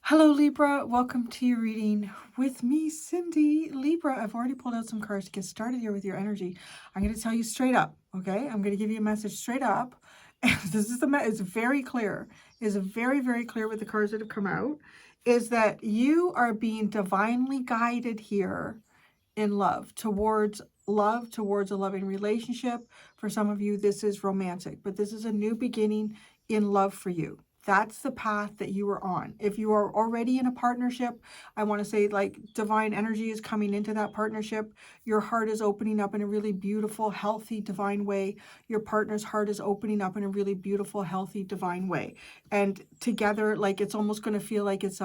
Hello, Libra. Welcome to your reading with me, Cindy. Libra, I've already pulled out some cards to get started here with your energy. I'm going to tell you straight up, okay? I'm going to give you a message straight up. And this is it's very clear. It's very, very clear with the cards that have come out, is that you are being divinely guided here in love, towards a loving relationship. For some of you, this is romantic, but this is a new beginning in love for you. That's the path that you are on. If you are already in a partnership, I want to say like divine energy is coming into that partnership. Your heart is opening up in a really beautiful, healthy, divine way. Your partner's heart is opening up in a really beautiful, healthy, divine way. And together, like it's almost going to feel like it's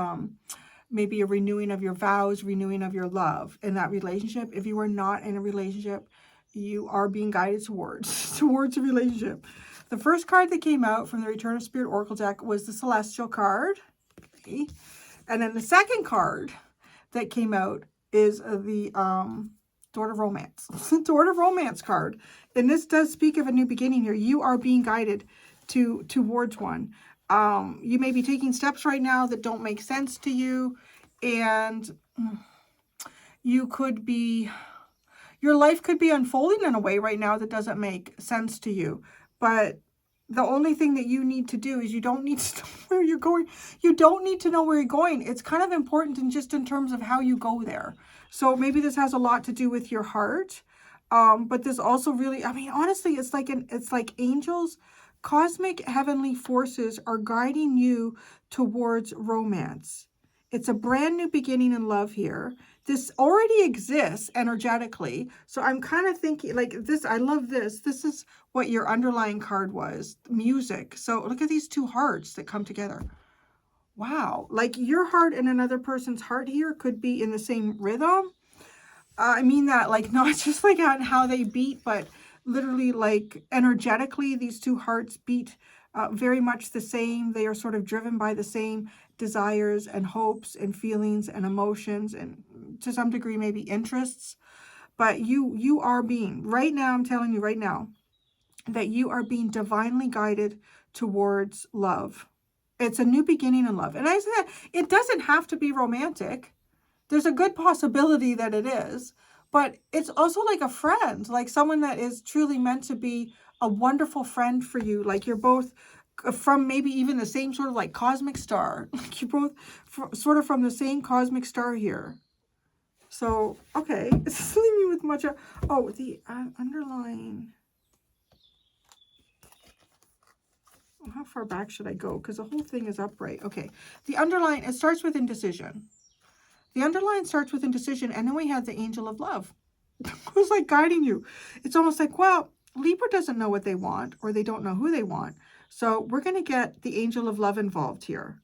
maybe a renewing of your vows, renewing of your love in that relationship. If you are not in a relationship, you are being guided towards a relationship. The first card that came out from the Return of Spirit Oracle deck was the Celestial card. Okay. And then the second card that came out is the Sword of Romance. Sword of Romance card. And this does speak of a new beginning here. You are being guided towards one. You may be taking steps right now that don't make sense to you. And you could be... your life could be unfolding in a way right now that doesn't make sense to you. But the only thing that you need to do is you don't need to know where you're going. You don't need to know where you're going. It's kind of important in terms of how you go there. So maybe this has a lot to do with your heart. But this also really, I mean, honestly, it's like angels, cosmic heavenly forces are guiding you towards romance. It's a brand new beginning in love here. This already exists energetically. So I'm kind of thinking like this. I love this. This is what your underlying card was, music. So look at these two hearts that come together. Wow. Like your heart and another person's heart here could be in the same rhythm. I mean that like not just like on how they beat, but literally like energetically, these two hearts beat very much the same. They are sort of driven by the same desires and hopes and feelings and emotions and to some degree maybe interests. But you are being, right now, I'm telling you right now, that you are being divinely guided towards love. It's a new beginning in love. And I said it doesn't have to be romantic. There's a good possibility that it is, but it's also like a friend, like someone that is truly meant to be a wonderful friend for you. Like you're both from maybe even the same sort of like cosmic star. Like you're both sort of from the same cosmic star here. So, okay, it's leaving me with much. Oh, the underlying. How far back should I go? Because the whole thing is upright. Okay, the underlying, it starts with indecision. The underline starts with indecision, and then we have the angel of love. Who's like guiding you. It's almost like, well, Libra doesn't know what they want, or they don't know who they want. So we're going to get the angel of love involved here.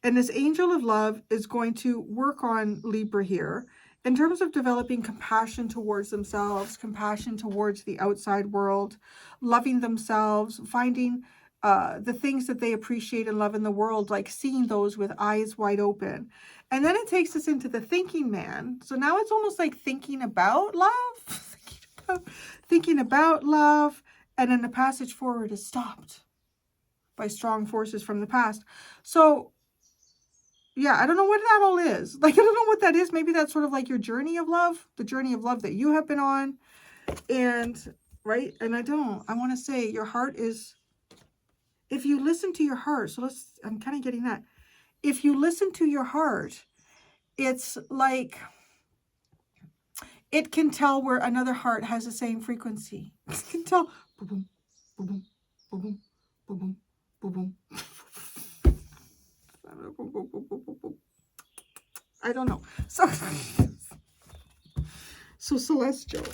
And this angel of love is going to work on Libra here in terms of developing compassion towards themselves, compassion towards the outside world, loving themselves, finding the things that they appreciate and love in the world, like seeing those with eyes wide open. And then it takes us into the thinking man. So now it's almost like thinking about love, thinking about love. And then the passage forward is stopped by strong forces from the past. So yeah, I don't know what that all is. Like, I don't know what that is. Maybe that's sort of like your journey of love, the journey of love that you have been on. And right. And I want to say your heart is, if you listen to your heart, so I'm kind of getting that. If you listen to your heart, it's like it can tell where another heart has the same frequency. It can tell. Boom, boom, boom, boom, boom, boom. I don't know. So celestial.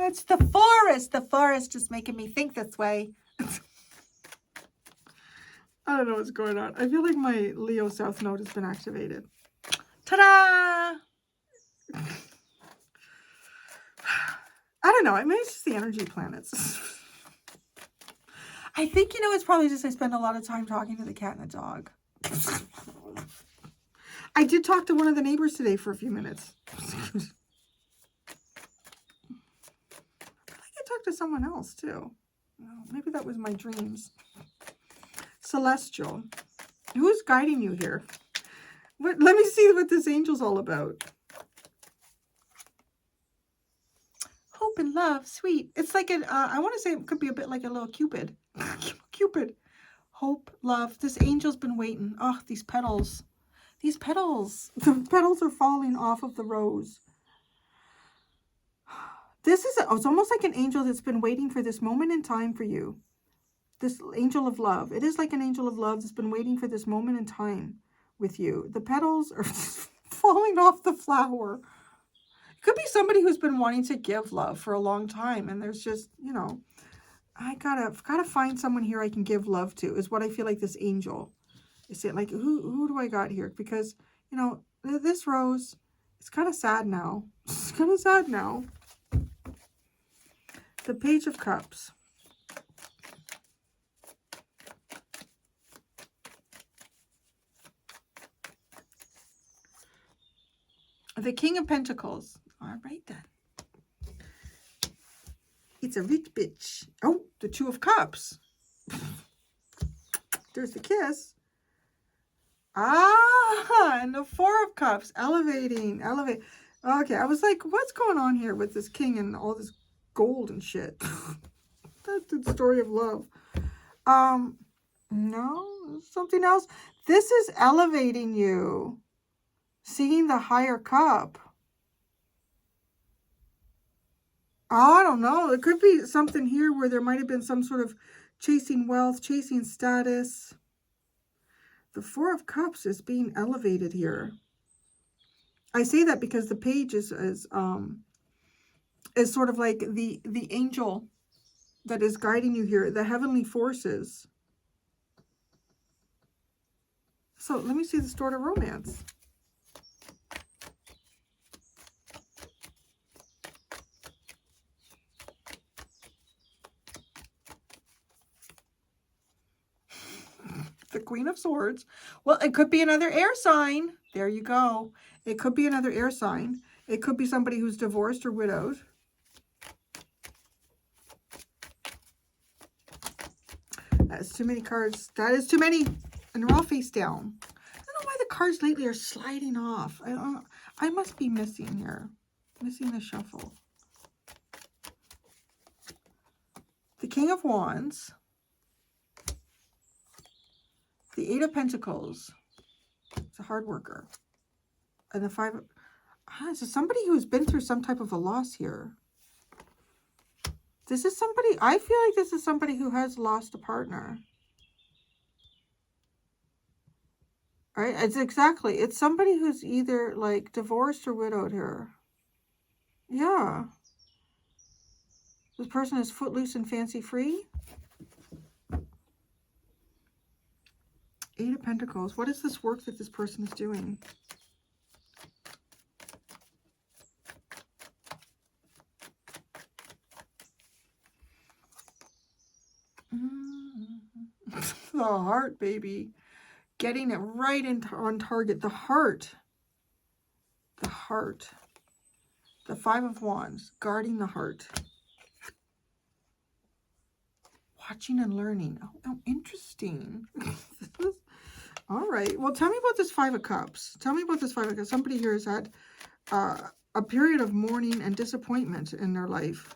It's the forest. The forest is making me think this way. I don't know what's going on. I feel like my Leo South Node has been activated. Ta-da! I don't know. I mean, it's just the energy planets. I think, it's probably just I spend a lot of time talking to the cat and the dog. I did talk to one of the neighbors today for a few minutes. I feel like I talked to someone else, too. Maybe that was my dreams. Celestial. Who's guiding you here? Let me see what this angel's all about. Hope and love, sweet. It's like an, I want to say it could be a bit like a little Cupid. Cupid. Hope, love. This angel's been waiting. Oh, these petals. These petals. The petals are falling off of the rose. This is, it's almost like an angel that's been waiting for this moment in time for you. This angel of love. It is like an angel of love that's been waiting for this moment in time with you. The petals are falling off the flower. It could be somebody who's been wanting to give love for a long time. And there's just, you know, I gotta find someone here I can give love to, is what I feel like this angel is saying. Like, who do I got here? Because, you know, this rose, it's kind of sad now. It's kind of sad now. The Page of Cups. The King of Pentacles. All right, then. It's a rich bitch. Oh, the Two of Cups. There's the kiss. Ah, and the Four of Cups. Elevating. Okay, I was like, what's going on here with this king and all this gold and shit? That's the story of love. No, something else. This is elevating you. Seeing the higher cup. Oh, I don't know. It could be something here where there might have been some sort of chasing wealth, chasing status. The Four of Cups is being elevated here. I say that because the page is sort of like the angel that is guiding you here, the heavenly forces. So let me see the story of romance. The Queen of Swords. Well, it could be another air sign. There you go. It could be another air sign. It could be somebody who's divorced or widowed. That's too many cards. That is too many. And they're all face down. I don't know why the cards lately are sliding off. I must be missing here. Missing the shuffle. The King of Wands. The Eight of Pentacles. It's a hard worker. And the Five of... this is somebody who's been through some type of a loss here. This is somebody... I feel like this is somebody who has lost a partner. Right? It's exactly... It's somebody who's either, like, divorced or widowed here. Yeah. This person is footloose and fancy-free. Eight of Pentacles. What is this work that this person is doing? The heart, baby. Getting it right on target. The heart. The heart. The Five of Wands. Guarding the heart. Watching and learning. Oh, interesting. All right. Well, tell me about this Five of Cups. Tell me about this Five of Cups. Somebody here has had a period of mourning and disappointment in their life.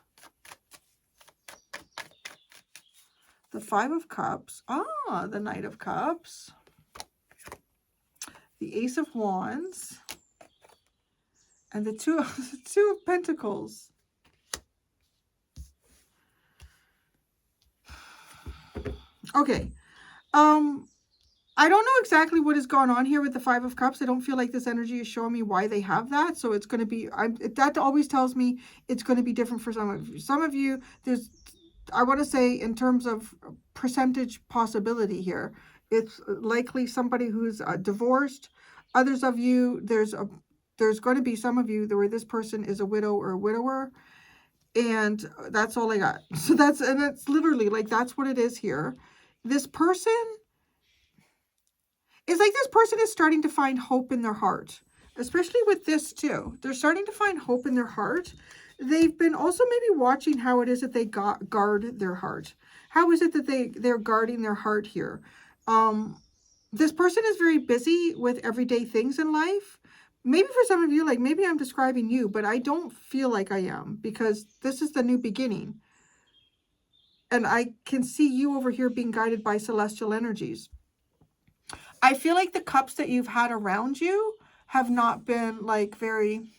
The Five of Cups. Ah, the Knight of Cups. The Ace of Wands. And the Two of Pentacles. Okay. I don't know exactly what is going on here with the Five of Cups. I don't feel like this energy is showing me why they have that. So it's going to be, that always tells me it's going to be different for some of you. Some of you, I want to say in terms of percentage possibility here, it's likely somebody who's divorced. Others of you, there's going to be some of you where this person is a widow or a widower. And that's all I got. So that's literally like, that's what it is here. This person, it's like this person is starting to find hope in their heart, especially with this too. They're starting to find hope in their heart. They've been also maybe watching how it is that they guard their heart. How is it that they're guarding their heart here? This person is very busy with everyday things in life. Maybe for some of you, like maybe I'm describing you, but I don't feel like I am, because this is the new beginning. And I can see you over here being guided by celestial energies. I feel like the cups that you've had around you have not been like very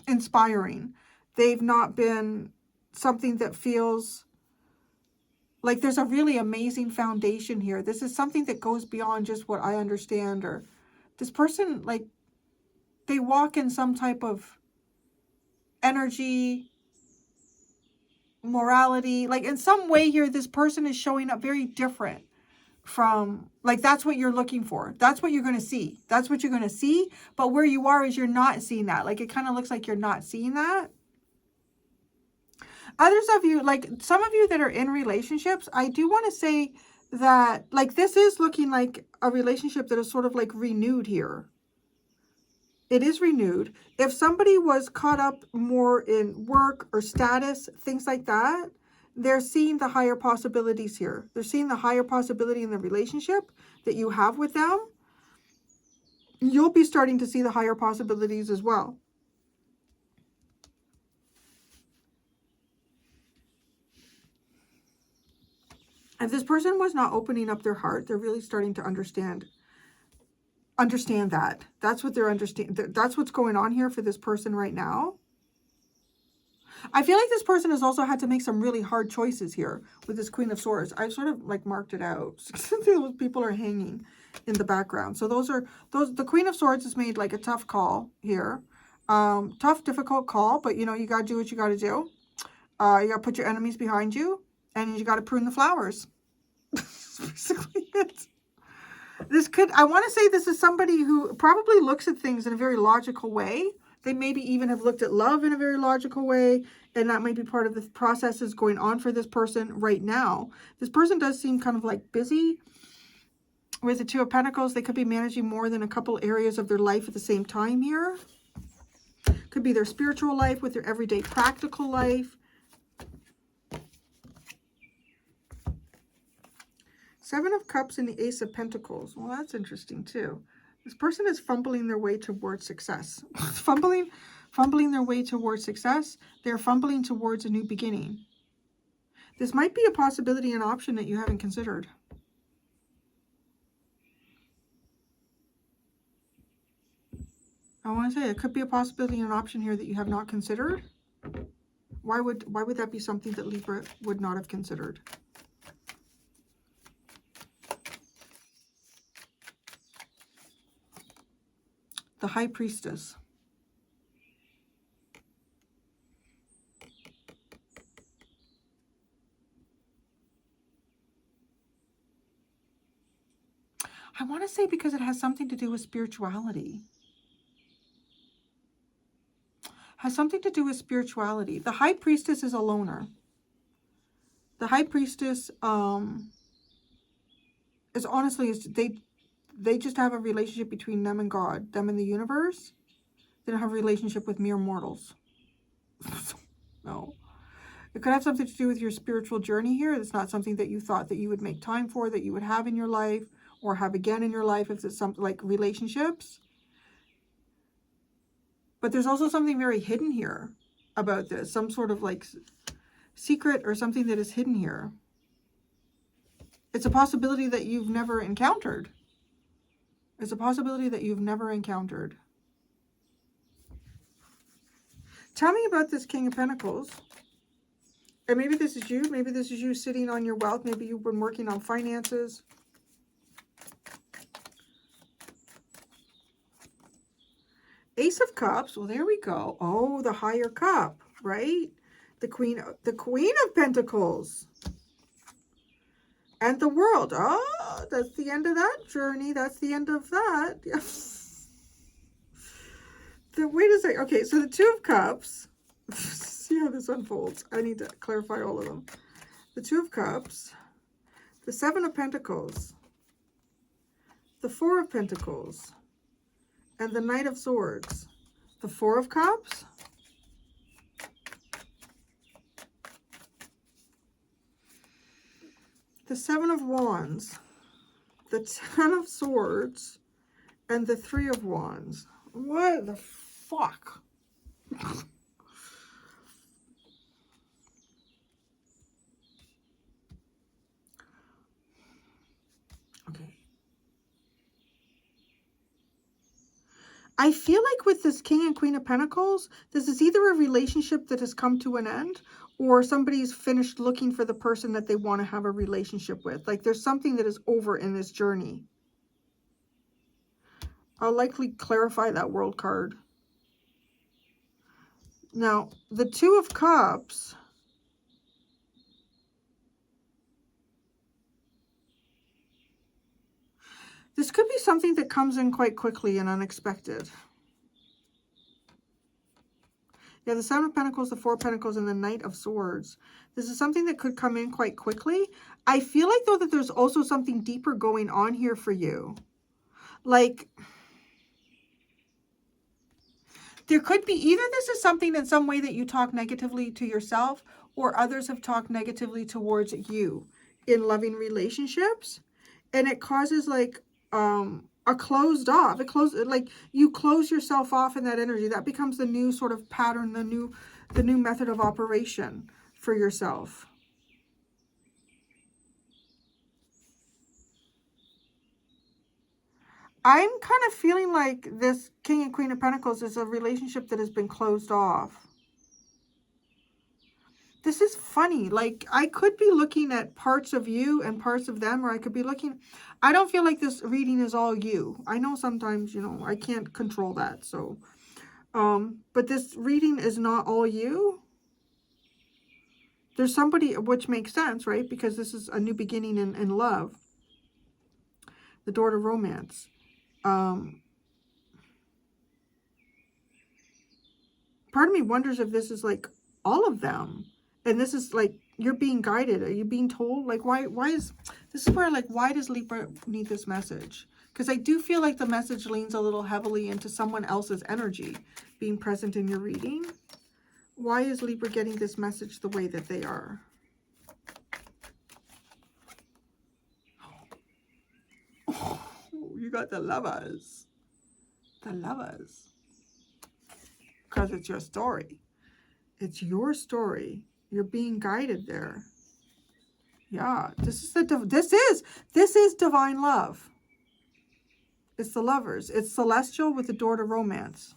inspiring. They've not been something that feels like there's a really amazing foundation here. This is something that goes beyond just what I understand. Or this person, like, they walk in some type of energy, morality. Like, in some way here, this person is showing up very different from, like, that's what you're looking for. That's what you're going to see. That's what you're going to see. But where you are is you're not seeing that. Like, it kind of looks like you're not seeing that. Others of you, like some of you that are in relationships, I do want to say that, like, this is looking like a relationship that is sort of like renewed here. It is renewed. If somebody was caught up more in work or status, things like that, they're seeing the higher possibilities here. They're seeing the higher possibility in the relationship that you have with them. You'll be starting to see the higher possibilities as well. If this person was not opening up their heart, they're really starting to understand that. That's what they're understanding. That's what's going on here for this person right now. I feel like this person has also had to make some really hard choices here with this Queen of Swords. I've sort of like marked it out. Those people are hanging in the background. So the Queen of Swords has made like a tough call here. Tough, difficult call, but you know, you got to do what you got to do. You got to put your enemies behind you, and you got to prune the flowers. That's basically it. I want to say this is somebody who probably looks at things in a very logical way. They maybe even have looked at love in a very logical way, and that might be part of the processes going on for this person right now. This person does seem kind of like busy. With the Two of Pentacles, they could be managing more than a couple areas of their life at the same time here. Could be their spiritual life with their everyday practical life. Seven of Cups and the Ace of Pentacles. Well, that's interesting too. This person is fumbling their way towards success. fumbling their way towards success. They're fumbling towards a new beginning. This might be a possibility, an option that you haven't considered. I want to say it could be a possibility, an option here that you have not considered. Why would that be something that Libra would not have considered? The High Priestess. I want to say because it has something to do with spirituality. Has something to do with spirituality. The High Priestess is a loner. The High Priestess is honestly, they just have a relationship between them and God, them and the universe. They don't have a relationship with mere mortals. No. It could have something to do with your spiritual journey here. It's not something that you thought that you would make time for, that you would have in your life, or have again in your life if it's something like relationships. But there's also something very hidden here about this. Some sort of like secret or something that is hidden here. It's a possibility that you've never encountered. It's a possibility that you've never encountered. Tell me about this King of Pentacles. And maybe this is you. Maybe this is you sitting on your wealth. Maybe you've been working on finances. Ace of Cups. Well, there we go. Oh, the higher cup, right? The Queen of Pentacles. And the World. Oh, that's the end of that journey. That's the end of that. Wait a second. Okay, so the Two of Cups. See how this unfolds. I need to clarify all of them. The Two of Cups. The Seven of Pentacles. The Four of Pentacles. And the Knight of Swords. The Four of Cups. The Seven of Wands. the Ten of Swords, and the Three of Wands. What the fuck? Okay. I feel like with this King and Queen of Pentacles, this is either a relationship that has come to an end, or somebody's finished looking for the person that they want to have a relationship with. Like there's something that is over in this journey. I'll likely clarify that World card. Now, the Two of Cups. This could be something that comes in quite quickly and unexpected. Yeah, the Seven of Pentacles, the Four of Pentacles, and the Knight of Swords. This is something that could come in quite quickly. I feel like, though, that there's also something deeper going on here for you. Like, there could be either this is something in some way that you talk negatively to yourself, or others have talked negatively towards you in loving relationships. And it causes like a closed off. Like you close yourself off in that energy. That becomes the new sort of pattern, the new method of operation for yourself. I'm kind of feeling like this King and Queen of Pentacles is a relationship that has been closed off. This is funny. Like, I could be looking at parts of you and parts of them, or I could be looking... I don't feel like this reading is all you. I know sometimes, you know, I can't control that, so... but this reading is not all you. There's somebody, which makes sense, right? Because this is a new beginning in love. The door to romance. Part of me wonders if this is like all of them. And this is like, you're being guided. Are you being told? Like, why is, this is where like, why does Libra need this message? Because I do feel like the message leans a little heavily into someone else's energy being present in your reading. Why is Libra getting this message the way that they are? Oh, you got the Lovers. The Lovers. Because it's your story. It's your story. You're being guided there. Yeah, this is divine love. It's the Lovers. It's celestial with the door to romance.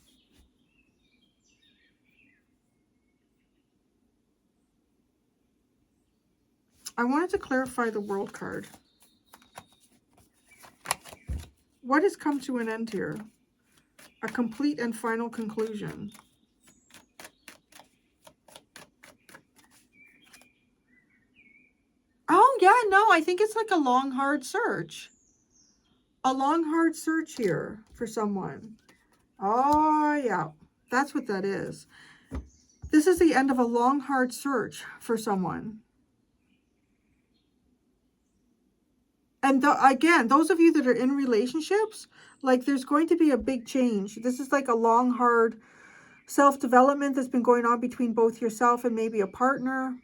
I wanted to clarify the World card. What has come to an end here? A complete and final conclusion. Oh, yeah, no, I think it's like a long, hard search. A long, hard search here for someone. Oh, yeah, that's what that is. This is the end of a long, hard search for someone. And again, those of you that are in relationships, like there's going to be a big change. This is like a long, hard self-development that's been going on between both yourself and maybe a partner.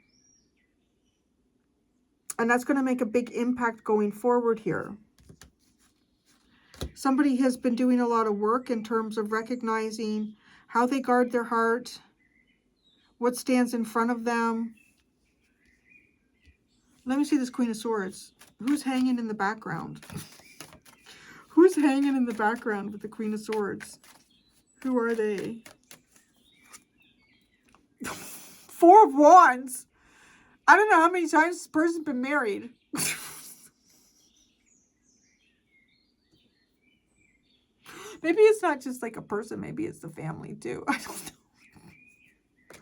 And that's going to make a big impact going forward here. Somebody has been doing a lot of work in terms of recognizing how they guard their heart, what stands in front of them. Let me see this Queen of Swords. Who's hanging in the background? Who's hanging in the background with the Queen of Swords? Who are they? Four of Wands. I don't know how many times this person's been married. Maybe it's not just like a person. Maybe it's the family too. I don't know.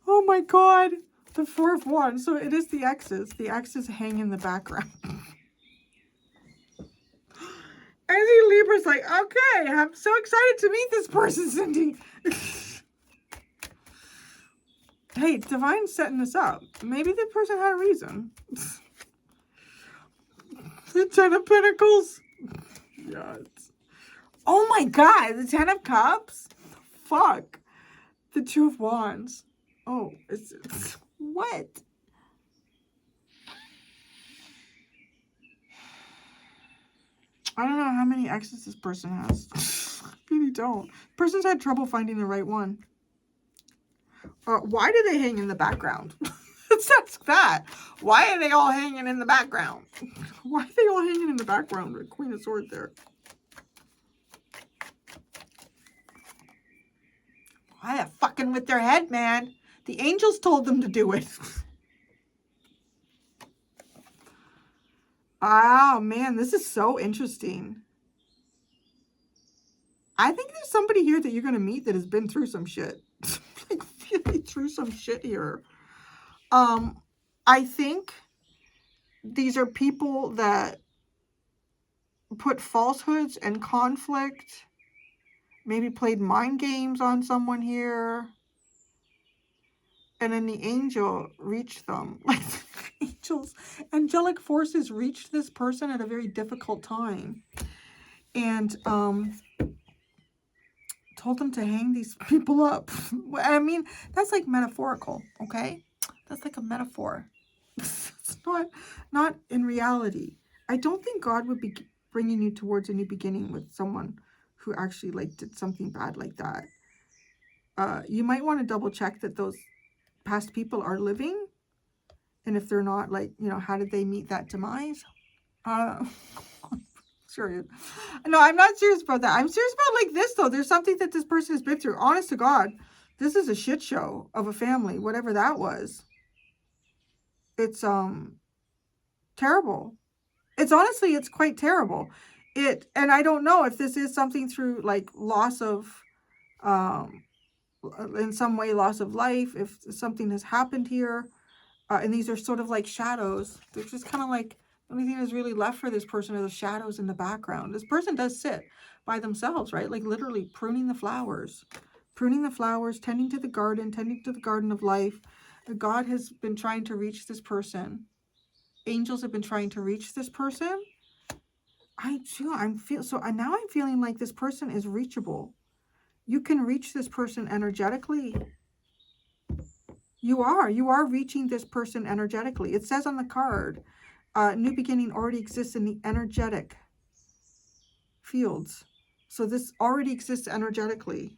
Oh my God. The Four of Wands. So it is the exes. The exes hang in the background. I see Libra's like, okay, I'm so excited to meet this person, Cindy. Hey, Divine's setting this up. Maybe the person had a reason. The Ten of Pentacles. Yes. Oh my God, the Ten of Cups? Fuck. The Two of Wands. Oh, it's what? I don't know how many exes this person has. I really don't. Person's had trouble finding the right one. Why do they hang in the background? Let's ask that. Why are they all hanging in the background? Why are they all hanging in the background with Queen of Swords there? Why are they fucking with their head, man? The angels told them to do it. Oh, man, this is so interesting. I think there's somebody here that you're going to meet that has been through some shit. Like, really through some shit here. I think these are people that put falsehoods and conflict, maybe played mind games on someone here. And then the angel reached them. Like, angels, angelic forces reached this person at a very difficult time. And told them to hang these people up. I mean, that's like metaphorical, okay? That's like a metaphor. It's not in reality. I don't think God would be bringing you towards a new beginning with someone who actually like did something bad like that. You might want to double check that those past people are living. And if they're not, like, you know, how did they meet that demise? Serious. No, I'm not serious about that. I'm serious about like this though. There's something that this person has been through. Honest to God, this is a shit show of a family, whatever that was. It's terrible. It's honestly, it's quite terrible. And I don't know if this is something through like loss of in some way loss of life, if something has happened here. And these are sort of like shadows. They're just kind of like, the only thing that's really left for this person are the shadows in the background. This person does sit by themselves, right? Like literally pruning the flowers, tending to the garden of life. God has been trying to reach this person. Angels have been trying to reach this person. Now I'm feeling like this person is reachable. You can reach this person energetically. You are reaching this person energetically. It says on the card, new beginning already exists in the energetic fields. So this already exists energetically.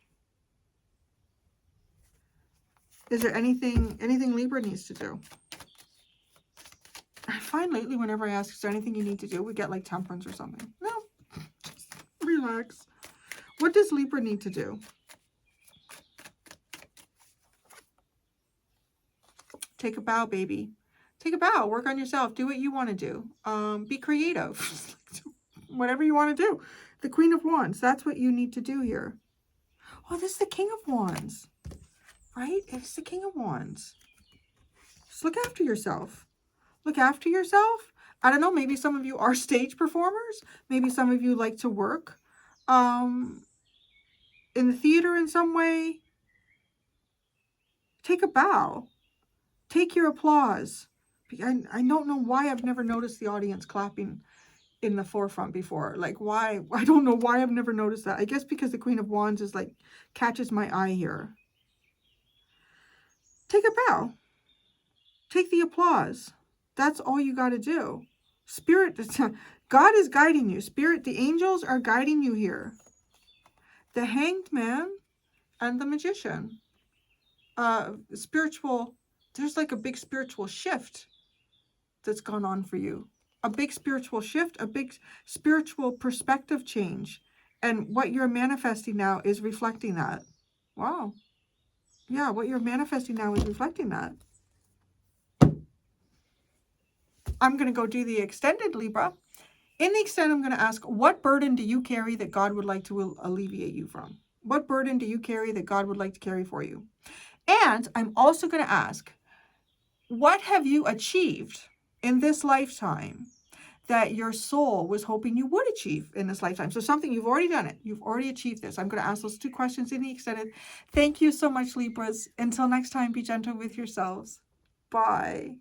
Is there anything Libra needs to do? I find lately whenever I ask, is there anything you need to do? We get like temperance or something. No, just relax. What does Libra need to do? Take a bow, baby. Take a bow. Work on yourself. Do what you want to do. Be creative. Whatever you want to do. The Queen of Wands. That's what you need to do here. Oh, this is the King of Wands. Right? It's the King of Wands. Just look after yourself. Look after yourself. I don't know. Maybe some of you are stage performers. Maybe some of you like to work in the theater in some way. Take a bow. Take your applause. I don't know why I've never noticed the audience clapping in the forefront before. Like why? I don't know why I've never noticed that. I guess because the Queen of Wands is like, catches my eye here. Take a bow. Take the applause. That's all you got to do. Spirit, God is guiding you. Spirit, the angels are guiding you here. The Hanged Man and the Magician. Spiritual, there's like a big spiritual shift that's gone on for you. A big spiritual shift, a big spiritual perspective change. And what you're manifesting now is reflecting that. Wow. Yeah, what you're manifesting now is reflecting that. I'm going to go do the extended, Libra. In the extended, I'm going to ask, what burden do you carry that God would like to alleviate you from? What burden do you carry that God would like to carry for you? And I'm also going to ask, what have you achieved in this lifetime that your soul was hoping you would achieve in this lifetime? So something, you've already done it. You've already achieved this. I'm going to ask those 2 questions in the extended. Thank you so much, Libras. Until next time, be gentle with yourselves. Bye.